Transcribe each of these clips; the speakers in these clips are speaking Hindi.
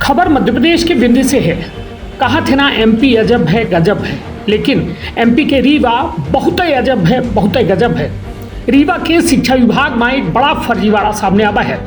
खबर मध्य प्रदेश के विंध्य से है। कहा थे ना एमपी अजब है गजब है, लेकिन एमपी के रीवा बहुत ही अजब है, बहुत ही गजब है। रीवा के शिक्षा विभाग में एक बड़ा फर्जीवाड़ा सामने आवा है,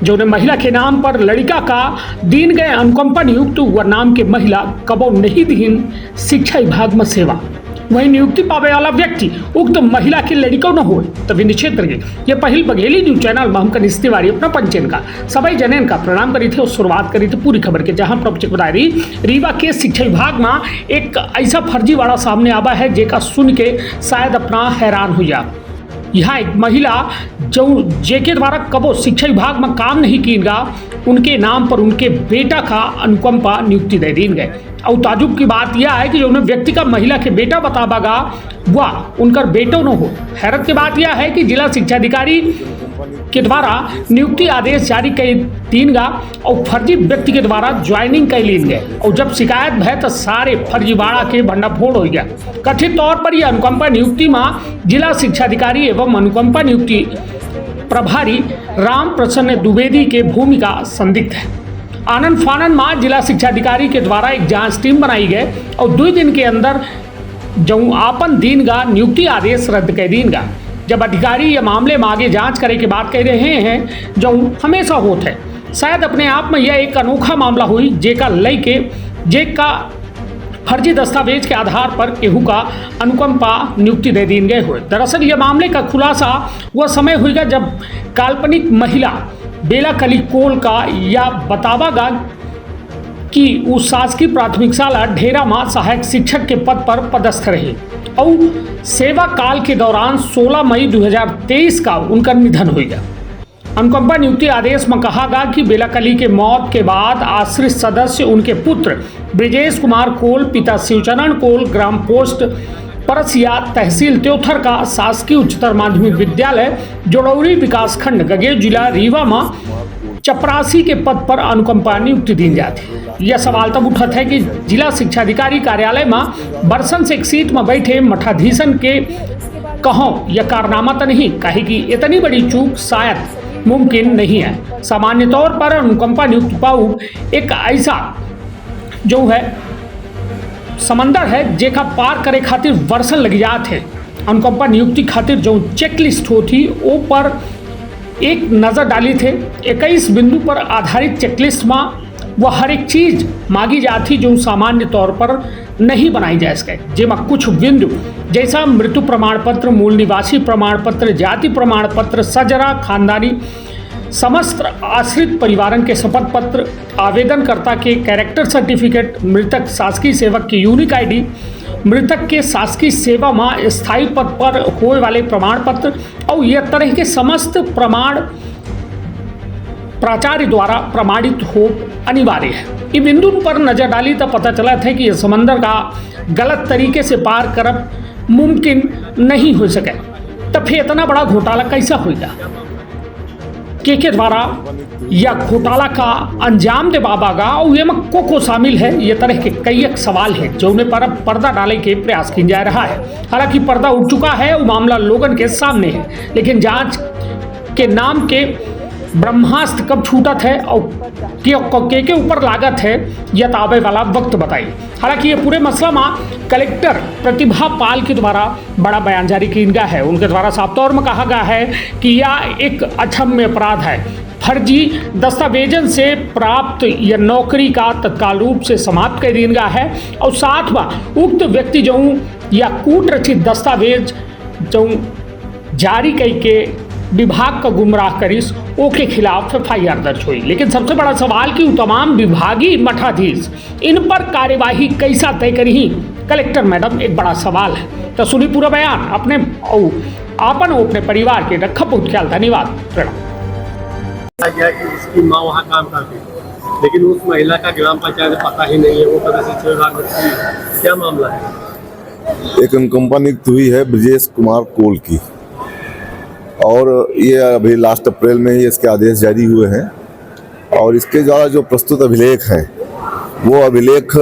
जो ने महिला के नाम पर लड़का का दीन गए अनुकंपा नियुक्त व नाम के महिला कबो नहीं दीन शिक्षा विभाग में सेवा। वही नियुक्ति पावे वाला व्यक्ति उक्त महिला की लड़का न हो तो विंध्य क्षेत्र के ये पहल बघेली न्यूज चैनल में हम कनिष्ठ तिवारी अपना पंचन का सभी जनन का प्रणाम करी थे और शुरुआत करी थी पूरी खबर के, जहां प्रवचक बता रही रीवा के शिक्षा विभाग में एक ऐसा फर्जीवाड़ा सामने आवा है जेका सुन के शायद अपना हैरान हो जा। यहाँ एक महिला जो जेके द्वारा कबो शिक्षा विभाग में काम नहीं कीगा, उनके नाम पर उनके बेटा का अनुकंपा नियुक्ति दे दी गए। और ताजुब की बात यह है कि जो उन्हें व्यक्ति का महिला के बेटा बतावागा वह उनका बेटो न हो। हैरत की बात यह है कि जिला शिक्षा अधिकारी के द्वारा नियुक्ति आदेश जारी कर दीन गा और फर्जी व्यक्ति के द्वारा ज्वाइनिंग कर लीन गए। और जब शिकायत भय तो सारे फर्जीवाड़ा के भंडाफोड़ हो गया। कथित तौर पर यह अनुकंपा नियुक्ति में जिला शिक्षा अधिकारी एवं अनुकंपा नियुक्ति प्रभारी राम प्रसन्न द्विवेदी के भूमिका संदिग्ध है। आनंद फानन में जिला शिक्षा अधिकारी के द्वारा एक जांच टीम बनाई गई और 2 दिन के अंदर जो आपन दीन गा नियुक्ति आदेश रद्द कर दीन गा। जब अधिकारी ये मामले में आगे जांच करे के बात कह रहे हैं जो हमेशा होता है, शायद अपने आप में यह एक अनोखा मामला हुई जेका लय के जेका फर्जी दस्तावेज के आधार पर केहू का अनुकंपा नियुक्ति दे दी गए हुए। दरअसल यह मामले का खुलासा वह समय हुएगा जब काल्पनिक महिला बेला कली कोल का या बतावागा कि उस शासकीय प्राथमिक शाला ढेरा में सहायक शिक्षक के पद पर पदस्थ रही और सेवा काल के दौरान 16 मई 2023 का उनका निधन हो गया। अनुकंपा नियुक्ति आदेश में कहा गया कि बेलाकली के मौत के बाद आश्रित सदस्य उनके पुत्र ब्रिजेश कुमार कोल, पिता शिवचरण कोल, ग्राम पोस्ट परसिया, तहसील त्योथर का शासकीय उच्चतर माध्यमिक विद्यालय जोड़ौरी विकासखंड गगेव जिला रीवा में चपरासी के पद पर अनुकंपा नियुक्ति दी जाती। यह सवाल तब उठत है कि जिला शिक्षा अधिकारी कार्यालय में बरसन से एक सीट में बैठे मठाधीशन के कहो यह कारनामा तो नहीं, कहे कि इतनी बड़ी चूक शायद मुमकिन नहीं है। सामान्य तौर पर अनुकंपा नियुक्त पाऊ एक ऐसा जो है समंदर है जेका पार करे खातिर वर्षन लग जात है। अनुकंपा नियुक्ति खातिर जो चेकलिस्ट होती वो पर एक नज़र डाली थे। 21 बिंदु पर आधारित चेकलिस्ट में वह हर एक चीज़ मांगी जाती जो सामान्य तौर पर नहीं बनाई जा सके, जेमा कुछ बिंदु जैसा मृत्यु प्रमाण पत्र, मूल निवासी प्रमाण पत्र, जाति प्रमाण पत्र, सजरा, खानदानी समस्त आश्रित परिवारन के शपथ पत्र, आवेदनकर्ता के कैरेक्टर सर्टिफिकेट, मृतक शासकीय सेवक की यूनिक आईडी, मृतक के शासकीय सेवा में स्थायी पद पर होने वाले प्रमाण पत्र और यह तरह के समस्त प्रमाण प्राचार्य द्वारा प्रमाणित हो अनिवार्य है। इन बिंदु पर नजर डाली तो पता चला था कि यह समंदर का गलत तरीके से पार करब मुमकिन नहीं हो सके। तो फिर इतना बड़ा घोटाला कैसा होगा, के द्वारा या घोटाला का अंजाम दे बाबागा और ये में को शामिल है, ये तरह के कई एक सवाल है जो उन्हें पर पर्दा डालने के प्रयास किया जा रहा है। हालांकि पर्दा उठ चुका है, वो मामला लोगन के सामने है, लेकिन जांच के नाम के ब्रह्मास्त्र कब छूटत है और के ऊपर लागत है यह ताबे वाला वक्त बताई। हालांकि ये पूरे मसला में कलेक्टर प्रतिभा पाल के द्वारा बड़ा बयान जारी किया गया है। उनके द्वारा साफ तौर में कहा गया है कि यह एक अक्षम्य अपराध है। फर्जी दस्तावेजन से प्राप्त यह नौकरी का तत्काल रूप से समाप्त कर दिया गया है और साथ में उक्त व्यक्ति जो या कूट रचित दस्तावेज जो जारी करके विभाग का गुमराह करिस ओके खिलाफ FIR दर्ज हुई। लेकिन सबसे बड़ा सवाल कि तमाम विभागीय मठाधीश इन पर कार्यवाही कैसा तय करी, कलेक्टर मैडम एक बड़ा सवाल है। तो सुनी पूरा बयान अपने अपने परिवार के रखा बहुत ख्याल। धन्यवाद, प्रणाम। उसकी माँ वहाँ काम करती, लेकिन उस महिला का ग्राम पंचायत पता ही नहीं है, वो कभी शिक्षा विभाग में क्या मामला है। एक अनुकंपा नियुक्त हुई है ब्रिजेश कुमार कोल की और ये अभी लास्ट अप्रैल में ही इसके आदेश जारी हुए हैं और इसके द्वारा जो प्रस्तुत अभिलेख हैं वो अभिलेख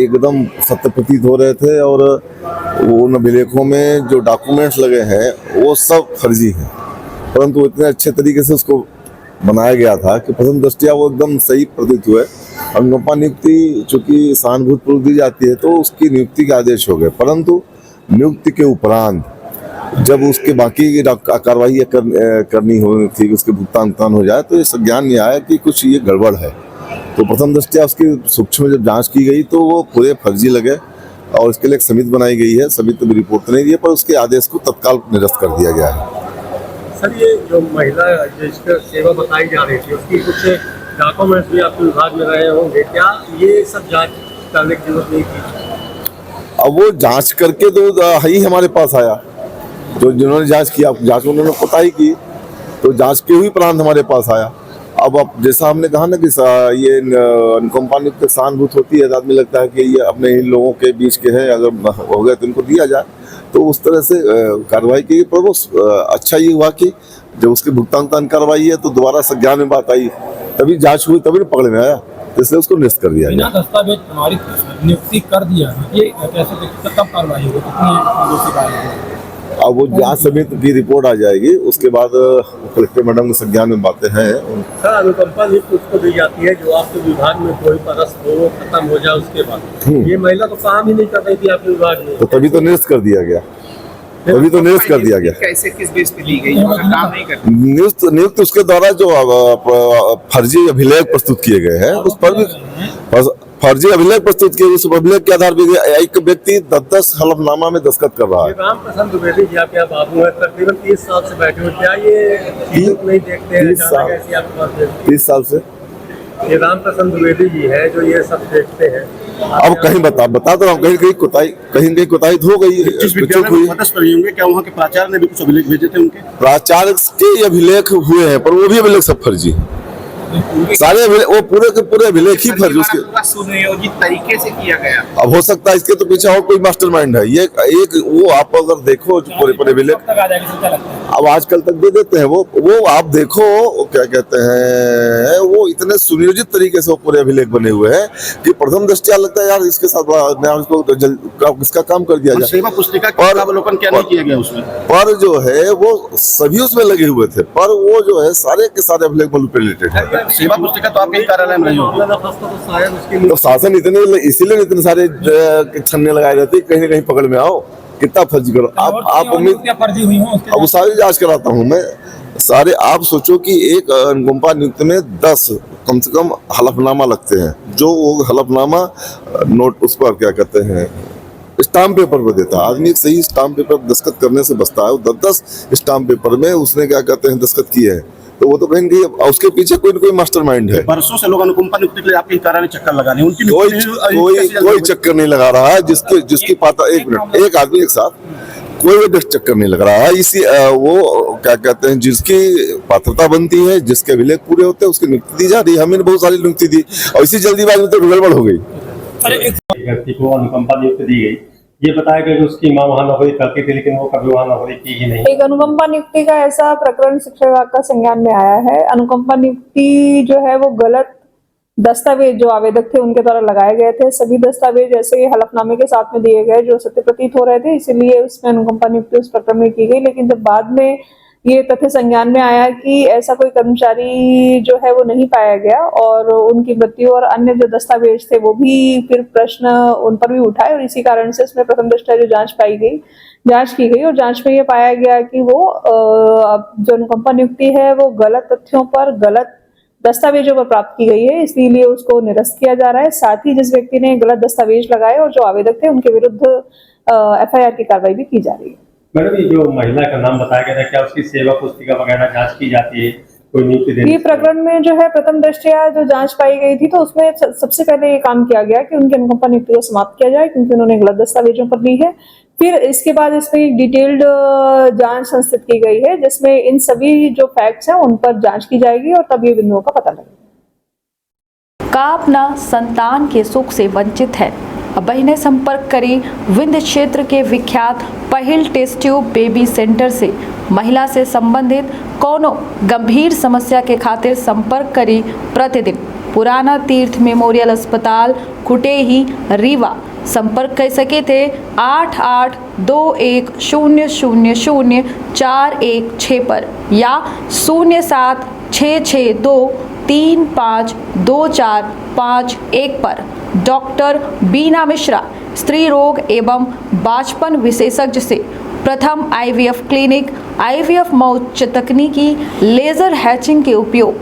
एकदम सत्य प्रतीत हो रहे थे और उन अभिलेखों में जो डॉक्यूमेंट्स लगे हैं वो सब फर्जी हैं, परंतु इतने अच्छे तरीके से उसको बनाया गया था कि प्रथम दृष्टया वो एकदम सही प्रतीत हुए। अनुकंपा नियुक्ति चूंकि सहानुभूतिपूर्वक दी जाती है तो उसकी नियुक्ति के आदेश हो गए, परंतु नियुक्ति के उपरांत जब उसके बाकी कार्रवाई करनी हो थी, उसके भुगतान हो जाए, तो ये संज्ञान में आया कि कुछ ये गड़बड़ है। तो प्रथम दृष्टया उसकी सूक्ष्म जब जांच की गई तो वो पूरे फर्जी लगे और इसके लिए एक समिति बनाई गई है। समिति में रिपोर्ट नहीं दी है, पर उसके आदेश को तत्काल निरस्त कर दिया गया है। सर, ये जो महिला जिसका सेवा बताई जा रही थी उसकी कुछ डॉक्यूमेंट्स भी आपके विभाग में रहे होंगे, क्या ये सब जांच करने की जरूरत नहीं थी? अब वो जांच करके तो ही हमारे पास आया, तो जिन्होंने जांच किया, जांच उन्होंने पता ही की, तो जांच के हुई प्रांत हमारे पास आया। अब जैसा हमने कहा ना कि ये अनुकंपा नियुक्त सहानुभूत होती है, तो आदमी लगता है कि ये अपने इन लोगों के बीच के हैं, अगर हो गए तो इनको दिया जाए, तो उस तरह से कार्रवाई की। पर वो अच्छा ये हुआ कि जब उसके भुगतान कार्रवाई है तो दोबारा संज्ञान में बात आई, तभी जांच हुई, तभी पकड़ में आया, तो इसलिए उसको निरस्त कर दिया गया। दस्तावेज प्रमाणित नियुक्ति कर दिया, ये कैसे कब कार्रवाई होगी, कितनी दोषी पाए गए? अब वो जांच समिति की रिपोर्ट आ जाएगी, उसके बाद कलेक्टर मैडम के संज्ञान में बातें हैं। सर, अनुकंपा नियुक्ति उसको दी जाती है जो आपके विभाग में कोई परस्त हो, खत्म हो जाए उसके बाद। ये महिला तो काम ही नहीं कर रही थी आपके विभाग में, तो तभी तो निरस्त कर दिया गया, तभी तो निरस्त कर दिया गया। कैसे, किस बेस पे ली गई, काम नहीं करती? नियुक्त उसके द्वारा जो फर्जी अभिलेख प्रस्तुत किए गए हैं, उस पर भी फर्जी अभिलेख प्रस्तुत किए, उस अभिलेख के आधार पर एक व्यक्ति 10 हलफनामा में दस्तखत कर रहा है। रामप्रसाद द्विवेदी जी आपके बाबू है, तकरीबन 30 साल से बैठे हुए, क्या ये नहीं देखते हैं? 30 साल से ये रामप्रसाद द्विवेदी जी है जो ये सब देखते हैं। अब कहीं बता तो कहीं कोताही हो गई, चूक हुई। होंगे, क्या वहाँ के प्राचार्य ने भी कुछ अभिलेख भेजे थे उनके? प्राचार्य के अभिलेख हुए हैं, पर वो भी अभिलेख सब फर्जी, सारे वो पूरे के पूरे अभिलेख ही फर्जी, उसके सुनियोजित तरीके से किया गया। अब हो सकता है इसके तो पीछे और कोई मास्टरमाइंड है। ये एक वो आप अगर देखो पूरे अभिलेख अब आजकल तक दे देते हैं, वो आप देखो क्या कहते हैं, वो इतने सुनियोजित तरीके से वो पूरे अभिलेख बने हुए हैं कि प्रथम दृष्टया लगता है यार इसके साथ इसका काम कर दिया जाए। सेवा पुस्तिका का अवलोकन क्या नहीं किया गया उसमें? पर जो है वो सभी उसमें लगे हुए थे, पर वो जो है सारे के सारे अभिलेख मैनिपुलेटेड है। सेवा पुस्तिका तो आपके कार्यालय में नहीं होगी, तो शासन इसीलिए इतने सारे छन्ने लगाए रहते हैं, कहीं ना कहीं पकड़ में आओ, कितना फर्जी करो। आप उम्मीद, अब सारी जांच कराता हूँ मैं सारे। आप सोचो कि एक अनुकंपा नियुक्ति में 10 कम से कम हलफनामा लगते हैं, जो वो हलफनामा नोट उस पर क्या कहते हैं स्टाम्प पेपर पर देता है। आदमी सही स्टाम्प पेपर दस्तखत करने से बचता है, 10 स्टाम्प पेपर में उसने क्या कहते हैं दस्तखत किए हैं, तो वो तो कहेंगे उसके पीछे कोई न कोई मास्टरमाइंड है। बरसों से लोग अनुकंपा नियुक्ति के लिए आपके कार्यालय चक्कर लगा रहे हैं, उनकी कोई चक्कर नहीं लगा रहा है। जिसकी पाता एक आदमी एक साथ कोई चक्कर नहीं लग रहा है। इसी वो क्या कहते हैं जिसकी पात्रता बनती है, जिसके अभिलेख पूरे होते हैं, उसकी नियुक्ति दी जा रही है। हमने बहुत सारी नियुक्ति दी और इसी जल्दीबाजी में तो गड़बड़ हो गई। व्यक्ति को अनुकंपा नियुक्ति दी गई, ये बताया गया कि उसकी मां वहां नौकरी करती थी, लेकिन वो कभी वहां नौकरी की ही नहीं। एक अनुकंपा नियुक्ति का ऐसा प्रकरण शिक्षा विभाग का संज्ञान में आया है। अनुकंपा नियुक्ति जो है वो गलत दस्तावेज जो आवेदक थे उनके द्वारा लगाए गए थे। सभी दस्तावेज ऐसे हलफनामे के साथ में दिए गए जो सत्य प्रतीत हो रहे थे, इसीलिए उसमें अनुकंपा नियुक्ति उस प्रकरण में की गई। लेकिन जब बाद में ये तथ्य संज्ञान में आया कि ऐसा कोई कर्मचारी जो है वो नहीं पाया गया और उनकी मृत्यु और अन्य जो दस्तावेज थे वो भी फिर प्रश्न उन पर भी उठाए, और इसी कारण से इसमें प्रथम दृष्टया जो जांच की गई और जांच में ये पाया गया कि वो जो अनुकंपा नियुक्ति है वो गलत तथ्यों पर, गलत दस्तावेजों पर प्राप्त की गई है, इसीलिए उसको निरस्त किया जा रहा है। साथ ही जिस व्यक्ति ने गलत दस्तावेज लगाए और जो आवेदक थे उनके विरुद्ध FIR की कार्रवाई भी की जा रही है। मैडम, ये जो महिला का नाम बताया गया था, क्या उसकी सेवा पुस्तिका वगैरह जांच की जाती है? कोई नियुक्ति देने? ये प्रकरण में जो है प्रथम दृष्टया जो जांच पाई गई थी, तो उसमें सबसे पहले ये काम किया गया कि उनकी अनुकंपा नियुक्ति को समाप्त किया जाए, क्योंकि उन्होंने गलत दस्तावेजों पर ली है। फिर इसके बाद इसमें एक डिटेल्ड जांच संस्थित की गई है, जिसमें इन सभी जो फैक्ट्स हैं उन पर जांच की जाएगी और तब ये बिंदुओं का पता लगेगा। का अपना संतान के सुख से वंचित है? अब बहनें संपर्क करी विंध्य क्षेत्र के विख्यात पहिल टेस्ट ट्यूब बेबी सेंटर से। महिला से संबंधित कोनो गंभीर समस्या के खातिर संपर्क करी प्रतिदिन पुराना तीर्थ मेमोरियल अस्पताल, कुटेही, रीवा संपर्क कर सके थे 8821000416 पर या 0766235245 पर। डॉक्टर बीना मिश्रा स्त्री रोग एवं बांझपन विशेषज्ञ से प्रथम IVF क्लिनिक, IVF में उच्च तकनीकी लेजर हैचिंग के उपयोग,